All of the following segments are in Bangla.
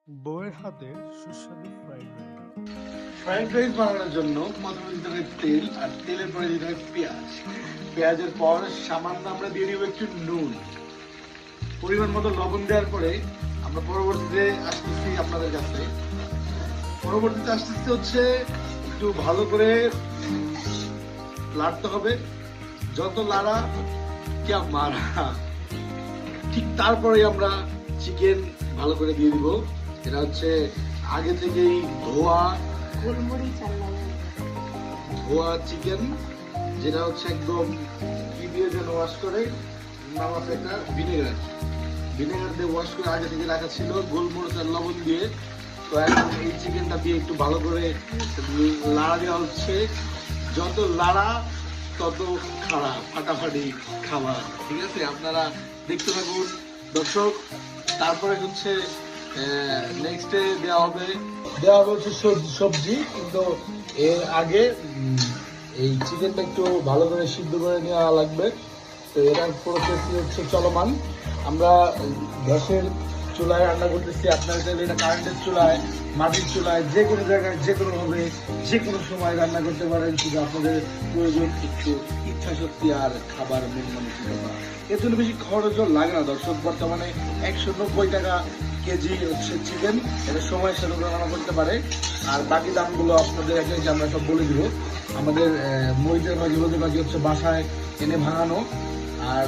বউয়ের হাতে সুস্বাদু ফ্রাইড রাইস। ফ্রাইড রাইস বানানোর জন্য প্রথমে দিতে হবে তেল, আর তেলের পরে দিতে হবে পেঁয়াজ। পেঁয়াজের পর সামান্য আমরা দিয়ে দিব একটু নুন, পরিমাণ মতো লবণ দেওয়ার পরে আমরা পরবর্তীতে আসতেছি আপনাদের কাছে। পরবর্তীতে আসতেছি হচ্ছে একটু ভালো করে লাড়তে হবে, যত লাড়া কে মারা, ঠিক তারপরে আমরা চিকেন ভালো করে দিয়ে দিব। এটা হচ্ছে আগে থেকেই ধোয়া চিকেন, যেটা হচ্ছে একদম কি দিয়ে যেন ওয়াশ করে, নাম আছে একটা ভিনেগার দিয়ে ওয়াশ করে আগে থেকে রাখা ছিল গোলমরিচ আর লবণ দিয়ে। তো এখন এই চিকেনটা দিয়ে একটু ভালো করে লাড়া দেওয়া হচ্ছে, যত লাড়া তত খারাপ ফাটাফাটি খাবার। ঠিক আছে, আপনারা দেখতে থাকুন দর্শক। তারপরে হচ্ছে নেক্সটে দেওয়া হবে হচ্ছে সবজি, কিন্তু এর আগে এই চিকেনটা একটু ভালো করে সিদ্ধ করে নেওয়া লাগবে। তো এটার প্রসেস হচ্ছে চলমান। আমরা গ্যাসের চুলায় রান্না করতেছি, আপনারা চাইলে এটা কারেন্টের চুলায়, মাটির চুলায়, যে কোনো জায়গায় যে কোনোভাবে যে কোনো সময় রান্না করতে পারেন। শুধু আপনাদের প্রয়োজন একটু ইচ্ছা শক্তি আর খাবার মন মানসিকতা। এর জন্য বেশি খরচও লাগে না দর্শক। বর্তমানে 190 টাকা কেজি হচ্ছে চিকেন, এটা সময়ের সাথে রান্না করতে পারে। আর বাকি দামগুলো আপনাদের একে আমরা সব বলে দিব। আমাদের মরিচের ভাজি হতে ভাজি হচ্ছে বাসায় এনে ভাঙানো, আর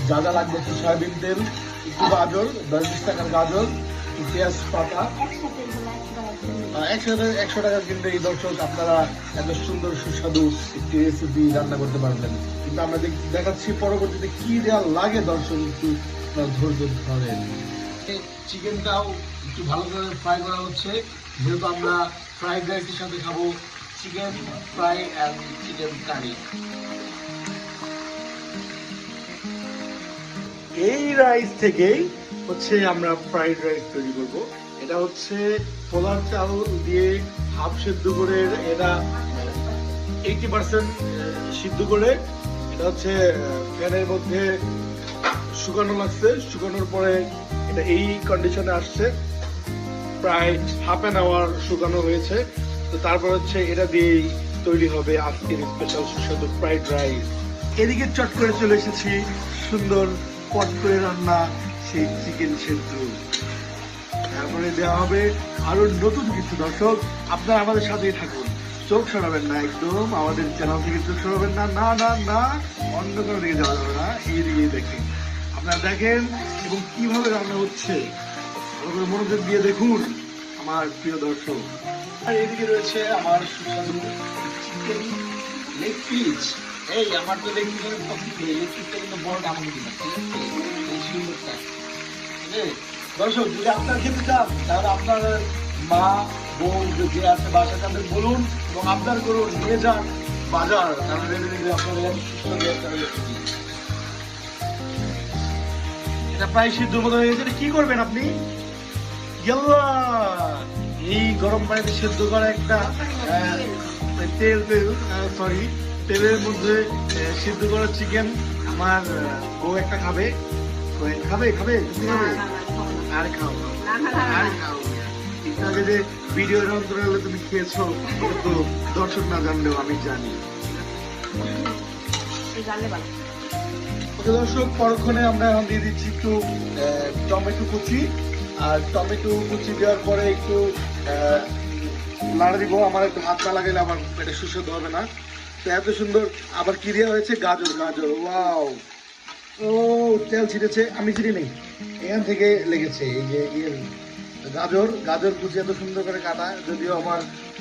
যা যা লাগবে হচ্ছে সয়াবিন তেল, একটু গাজর, 10-20 টাকার গাজর, পেঁয়াজ পাতা, একসাথে 100 টাকা কিনলে এই দর্শক আপনারা এত সুন্দর সুস্বাদু একটি রেসিপি রান্না করতে পারবেন। কিন্তু আমরা দেখাচ্ছি পরবর্তীতে কি দেওয়া লাগে দর্শক, একটু ধৈর্য ধরেন। চিকেনটাও একটু ভালো করে ফ্রাই করা হচ্ছে, যেহেতু আমরা ফ্রাইড রাইসের সাথে খাবো chicken fry and chicken curry. এই রাইস থেকেই হচ্ছে আমরা ফ্রাইড রাইস তৈরি করব। এটা হচ্ছে পোলার চাল দিয়ে হাফ সিদ্ধ করে, এটা 80% সিদ্ধ করে এটা হচ্ছে ফ্যানের মধ্যে শুকানো লাগছে। শুকানোর পরে এটা এই কন্ডিশনে আসছে, প্রায় হাফ অ্যান আওয়ার শুকানো হয়েছে। তো তারপর হচ্ছে এটা দিয়েই তৈরি হবে আজকের স্পেশাল সুস্বাদু ফ্রাইড রাইস। এদিকে চট করে চলে এসেছি সুন্দর পট করে রান্না সেই চিকেন সেদ্ধ। তারপরে দেওয়া হবে আরো নতুন কিছু। দর্শক আপনারা আমাদের সাথেই থাকুন, চোখ সরাবেন না, একদম আমাদের চ্যানেল থেকে চোখ সরাবেন না, না না না, অন্য কোনো দিকে যাওয়া যাবে না, এই দিকে দেখেন। আপনারা দেখেন এবং কিভাবে রান্না হচ্ছে, ভালো মনোযোগ দিয়ে দেখুন আমার প্রিয় দর্শক। আর এদিকে রয়েছে আমার সুস্বাদু চিকেন লেগ পিস। এই আমার তো লেগ পিস পছন্দ, লেগ পিসটা কিন্তু বড় দাম দিতে না, ঠিক আছে, এই সুন্দরটা। দর্শক যদি আপনারা খেতে চান তাহলে আপনার মা বোন যে আছে বাসা তাদের বলুন এবং আপনার করুন, নিয়ে যান বাজার, কারণ আপনাদের এটা প্রায় সিদ্ধ মতো হয়ে গেছে। কি করবেন আপনি? এই গরম পানিতে সেদ্ধ করা একটা তেলের মধ্যে সিদ্ধ করা চিকেন আমার বউ একটা খাবে। খাবে খাবে আর খাও আর খাও। একটু আগে যে ভিডিওর অন্তরালে তুমি খেয়েছো, তো দর্শক না জানলেও আমি জানি। দর্শক পরক্ষণে আমরা এখন দিয়ে দিচ্ছি একটু টমেটো কুচি, আর টমেটো কুচি দেওয়ার পরে একটু নাড়া দিব। আমার একটু হাত না লাগাইলে আমার এটা সুস্বাদু হবে না। তো এত সুন্দর আবার কি দেওয়া হয়েছে, গাজর। গাজর, ওয়াও, ও তেল ছিটেছে, আমি চিনি নেই, এখান থেকে লেগেছে। এই যে গাজর কুচি এত সুন্দর করে কাটা, যদিও আমার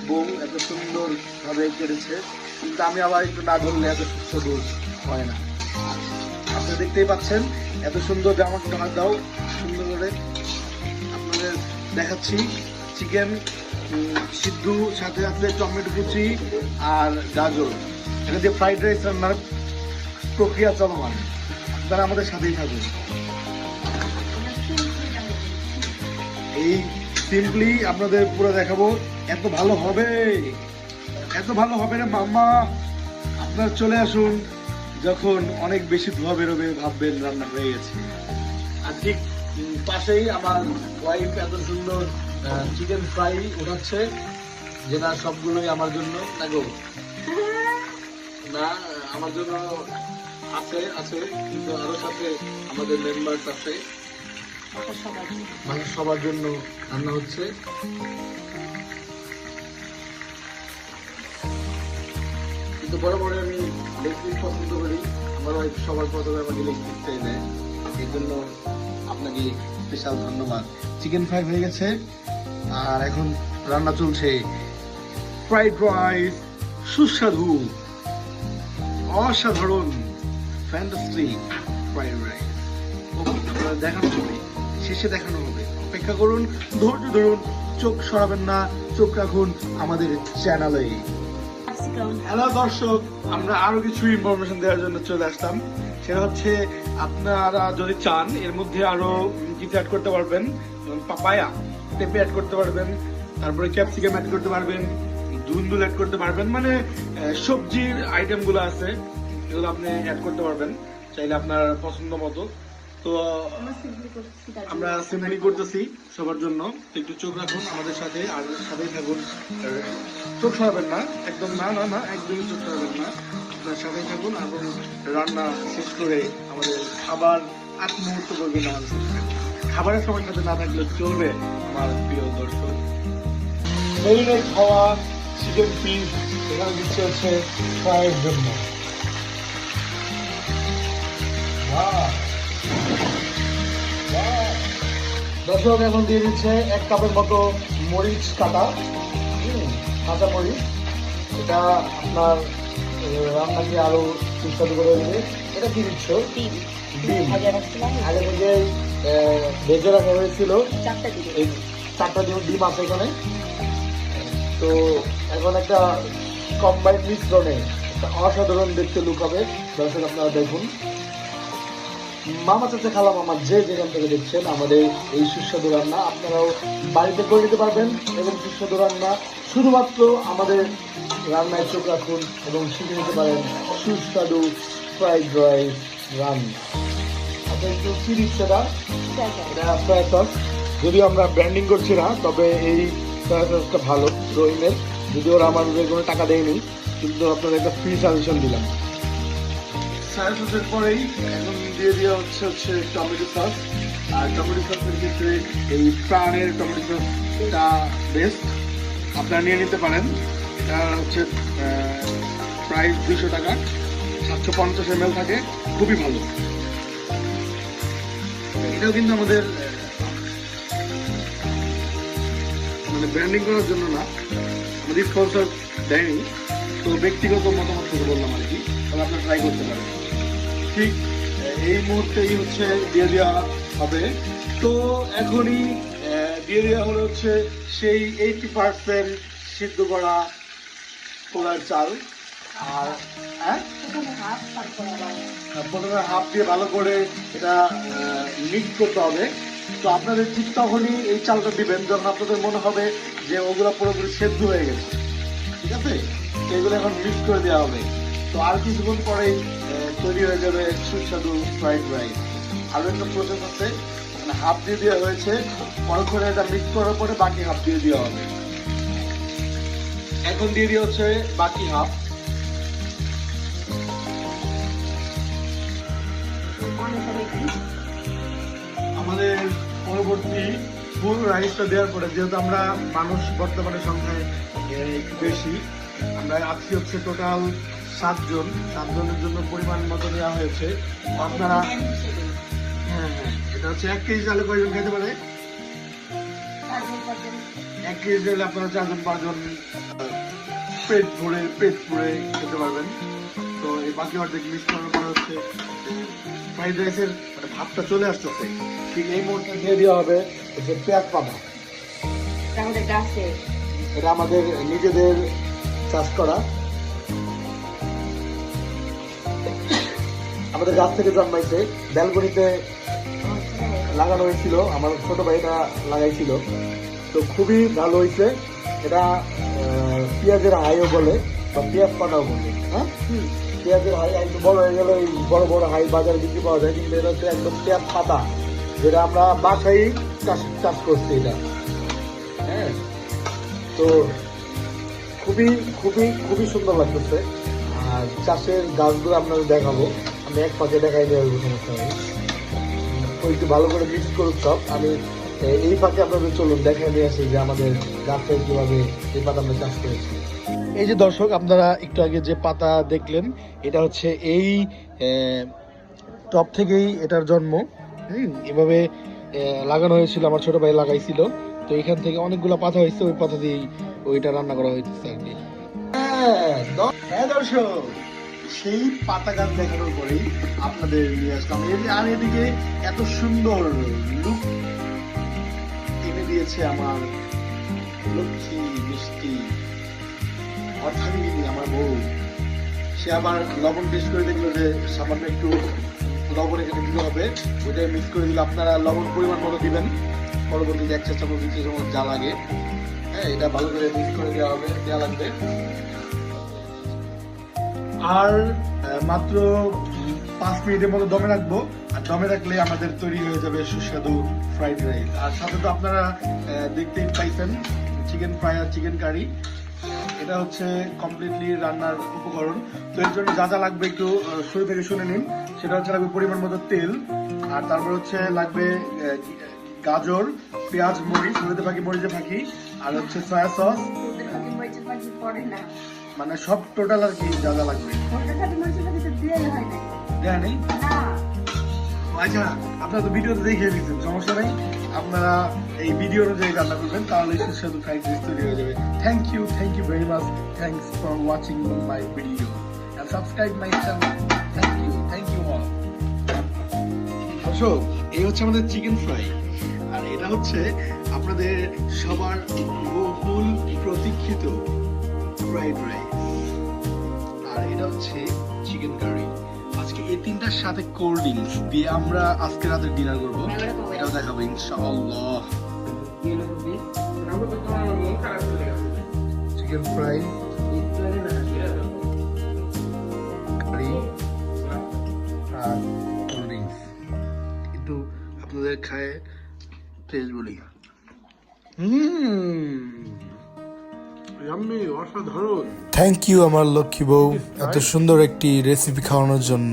বউ এত সুন্দর ভাবে কেটেছে, কিন্তু আমি আবার একটু না ধরলে এত সুস্বাদু হয় না। আপনারা দেখতেই পাচ্ছেন এত সুন্দর, যে আমাকে হাত দাও সুন্দর করে আপনাদের দেখাচ্ছি। চিকেন সিদ্ধ, সাথে আছে টমেটো কুচি আর গাজর, এটা দিয়ে ফ্রাইড রাইস রান্নার প্রক্রিয়া চলমান। আপনারা আমাদের সাথেই থাকুন। এই সিম্পলি আপনাদের পুরো দেখাবো, এত ভালো হবে, এত ভালো হবে না মাম্মা। আপনারা চলে আসুন, যখন অনেক বেশি ধোয়া বেরোবে ভাববেন রান্না হয়ে গেছে। আর ঠিক পাশেই আমার ওয়াইফ এত সুন্দর চিকেন ফ্রাই উঠাচ্ছে, যেটা সবগুলোই আমার জন্য না গো, না আমার জন্য আছে আছে, কিন্তু আরো সাথে আমাদের মেম্বার্স আছে, মানে সবার জন্য রান্না হচ্ছে। কিন্তু বড় বড় আমি লেগ পিস পছন্দ করি, আমার ওয়াইফ সবার প্রথমে আমাকে লেগ পিস চাই দেয়, এই জন্য আপনাকে স্পেশাল ধন্যবাদ। চিকেন ফ্রাই হয়ে গেছে, আর এখন রান্না চলছে ফ্রাইড রাইস, সুস্বাদু, অসাধারণ, ফ্যান্টাস্টিক ফ্রাইড রাইস। দেখানো হবে, শেষে দেখানো হবে, অপেক্ষা করুন, ধৈর্য ধরুন, চোখ সরাবেন না, চোখ রাখুন আমাদের চ্যানেলে। হ্যালো দর্শক, আমরা আরো কিছু ইনফরমেশন দেওয়ার জন্য চলে আসলাম। সেটা হচ্ছে আপনারা যদি চান এর মধ্যে আরো কিছু অ্যাড করতে পারবেন, পাপায়া, পেঁপে অ্যাড করতে পারবেন, তারপরে ক্যাপসিকাম অ্যাড করতে পারবেন, ধুন্দুল অ্যাড করতে পারবেন, মানে সবজির আইটেম গুলো আছে, এগুলো আপনি অ্যাড করতে পারবেন চাইলে আপনার পছন্দ মতো। তো আমরা সিম্পলি করতেছি সবার জন্য, একটু চোখ রাখুন আমাদের সাথে, আর সাথেই থাকুন, চোখ সরাবেন না একদম, না না না একদমই চোখ সরাবেন না, আপনার সাথেই থাকুন এবং রান্না শেষ করে আমাদের খাবার এক মুহূর্ত করবেন আমাদের সাথে। খাবারের সময় সাথে না থাকলে চলবে আমার প্রিয় দর্শক। মেরিনেট হওয়া চিকেন পিস এখানে দিচ্ছে হচ্ছে ফ্রাইয়ের জন্য। দর্শক এখন দিয়ে দিচ্ছে 1 কাপের মতো মরিচ কাটা, কাঁচা মরিচ। এটা আপনার রান্নাকে আরো সুস্বাদু করে দেবে। এটা কি দিচ্ছ? ডিম আগে থেকে ভেজে রাখা হয়েছিল, 4টা ডিম আছে এখানে। তো এখন একটা কম্বাইন্ড মিশ্রণে একটা অসাধারণ দেখতে লুক হবে। দর্শক আপনারা দেখুন, মামা চাচা খালা মামা যে যেখান থেকে দেখছেন আমাদের এই সুস্বাদু রান্না আপনারাও বাড়িতে করে নিতে পারবেন, এবং সুস্বাদু রান্না শুধুমাত্র আমাদের রান্নায় চোখ রাখুন এবং শিখে নিতে পারেন সুস্বাদু ফ্রাইড রাইস রান্না। আচ্ছা, একটু কি দিচ্ছে এটা সয়া সস, যদিও আমরা ব্র্যান্ডিং করছি না, তবে এই সয়া সসটা ভালো রহিমের, যদি ওরা আমাদের কোনো টাকা দেয়নি, কিন্তু আপনাদের একটা ফ্রি সাজেশন দিলাম। সয়া সসের পরেই এখন দিয়ে দেওয়া হচ্ছে টমেটো সস, আর টমেটো সসের ক্ষেত্রে এই প্রাণের টমেটো সসটা বেস্ট, আপনারা নিয়ে নিতে পারেন। এটা হচ্ছে প্রাইস 200 টাকা, 750 ml থাকে, খুবই ভালো। এটাও কিন্তু আমাদের মানে ব্র্যান্ডিং করার জন্য না, আমাদের স্পন্সর দেয়নি, তো ব্যক্তিগত মতামত থেকে বললাম আর কি, তাহলে আপনারা ট্রাই করতে পারেন। ঠিক এই মুহূর্তেই হচ্ছে দিয়ে দেওয়া হবে। তো এখনই দিয়ে দেওয়া হলো হচ্ছে সেই 80% সিদ্ধ করা পোলার চাল, আর প্রথমে হাফ দিয়ে ভালো করে এটা মিক্স করতে হবে। তো আপনাদের ঠিক তখনই এই চালটা দিবেন যখন আপনাদের মনে হবে যে ওগুলো পুরোপুরি সেদ্ধ হয়ে গেছে, ঠিক আছে? এগুলো এখন মিক্স করে দেওয়া হবে। তো আর কিছুক্ষণ পরেই তৈরি হয়ে যাবে সুস্বাদু ফ্রাইড রাইস। আরও একটা প্রসেস আছে, মানে হাফ দিয়ে দেওয়া হয়েছে, পরক্ষণে এটা মিক্স করার পরে বাকি হাফ দিয়ে দেওয়া হবে। এখন দিয়ে দেওয়া হচ্ছে বাকি হাফ। আমাদের পরবর্তী ফুল রাইসটা দেওয়ার পরে, যেহেতু আমরা মানুষ বর্তমানে সংখ্যায় একটু বেশি, আমরা আজকে হচ্ছে টোটাল 7 জনের জন্য পরিমাণ মতো দেওয়া হয়েছে। আপনারা হ্যাঁ, এটা হচ্ছে 1 কেজি চালে কয়জন খেতে পারে? 1 কেজি চালে আপনারা 4-5 জন পেট ভরে খেতে পারবেন। তো এই বাকি অর্ধেক মিক্স করার পরে হচ্ছে ফ্রাইড রাইসের ভাতটা চলে আসতেছে, ঠিক এই মুহূর্তে দিয়ে দেওয়া হবে হচ্ছে পেঁয়াজ পাতা। এটা আমাদের নিজেদের চাষ করা, আমাদের গাছ থেকে জন্মাইছে, ব্যালকনিতে লাগানো হয়েছিল, আমার ছোট ভাইটা লাগাইছিল, তো খুবই ভালো হয়েছে। এটা পেঁয়াজের হাইও বলে বা পেঁয়াজ পাতাও বলে। হ্যাঁ, পেঁয়াজের হাই একটু বড় হয়ে গেলে বড় বড় হাই বাজারে বিক্রি পাওয়া যায়, কিন্তু এটা হচ্ছে একদম পেঁয়াজ পাতা, যেটা আমরা বাসায় চাষ করছি এটা। হ্যাঁ, তো খুবই খুবই খুবই সুন্দর লাগতেছে। আর চাষের গাছগুলো আপনাদের দেখাবো, আমি এক পাকে দেখাই দেওয়ার সমস্যা নেই। তো একটু ভালো করে মিক্স করুক সব। আমি এই ফাঁকে আপনাদের চলুন দেখাই নিয়ে আসি যে আমাদের গাছে কিভাবে এই পাতা আমরা চাষ করেছি। এই যে দর্শক, আপনারা একটু আগে যে পাতা দেখলেন, এটা হচ্ছে এই টপ থেকেই এটার জন্ম। এভাবে লাগানো হয়েছিল, আমার ছোট ভাই লাগাইছিল। তো এখান থেকে অনেকগুলো পাতা হয়েছে, ওই পাতা দিয়েই ওইটা রান্না করা হয়েছে আর কি। হ্যাঁ দর্শক, সেই পাতা গাছ দেখানোর পরেই আপনাদের নিয়ে আসলাম। আর এদিকে এত সুন্দর লুক এনে দিয়েছে আমার লক্ষ্মী মিষ্টি অর্থাৎ আমার বউ। সে আবার লবণ টেস্ট করে দেখলো যে সামান্য একটু লবণ এখানে দিতে হবে, ওইটাই মিক্স করে দিলে আপনারা লবণ পরিমাণ মতো দিবেন। পরবর্তীতে 1 চা চামচ 2 চা চামচ যা লাগে, হ্যাঁ, এটা ভালো করে মিক্স করে দেওয়া লাগবে। আর মাত্র 5 মিনিটের মতো দমে রাখবো। আর দমে রাখলে আমাদের তৈরি হয়ে যাবে সুস্বাদু ফ্রাইড রাইস। আর সাথে তো আপনারা দেখতেই পাইছেন চিকেন ফ্রাই আর চিকেন কারি। এটা হচ্ছে কমপ্লিটলি রান্নার উপকরণ। তো এর জন্য যা যা লাগবে একটু শুরু থেকে শুনে নিন। সেটা হচ্ছে লাগবে পরিমাণ মতো তেল, আর তারপর হচ্ছে লাগবে গাজর, পেঁয়াজ, মরিচ, হলুদে ফাঁকি মরিচে ফাঁকি, আর হচ্ছে সয়া সস, মানে সব টোটাল আর কি যা যা লাগবে। দেয়া নেই? আচ্ছা, আপনারা তো ভিডিওতে দেখে দিচ্ছেন, সমস্যা নেই। আপনারা এই ভিডিও অনুযায়ী রান্না করবেন, তাহলে সুস্বাদু ফ্রাইড রাইস তৈরি হয়ে যাবে। Thank you very much. Thanks for watching my video and subscribe my channel. Thank you all. দর্শক, এই হচ্ছে আমাদের চিকেন ফ্রাই, আর এটা হচ্ছে আপনাদের সবার বহুল প্রতীক্ষিত ফ্রাইড রাইস, আর এটা হচ্ছে চিকেন কারি। আজকে এই তিনটার সাথে কোল্ড ড্রিঙ্কস দিয়ে আমরা আজকে রাতের ডিনার করবো, এটাও দেখাবো ইনশাআল্লাহ। চিকেন ফ্রাই, কারি আর কোল্ড ড্রিঙ্কস একটু আপনাদের খায় টেস্ট বলি। অসাধারণ। থ্যাংক ইউ আমার লক্ষ্মী বউ এত সুন্দর একটি রেসিপি খাওয়ানোর জন্য।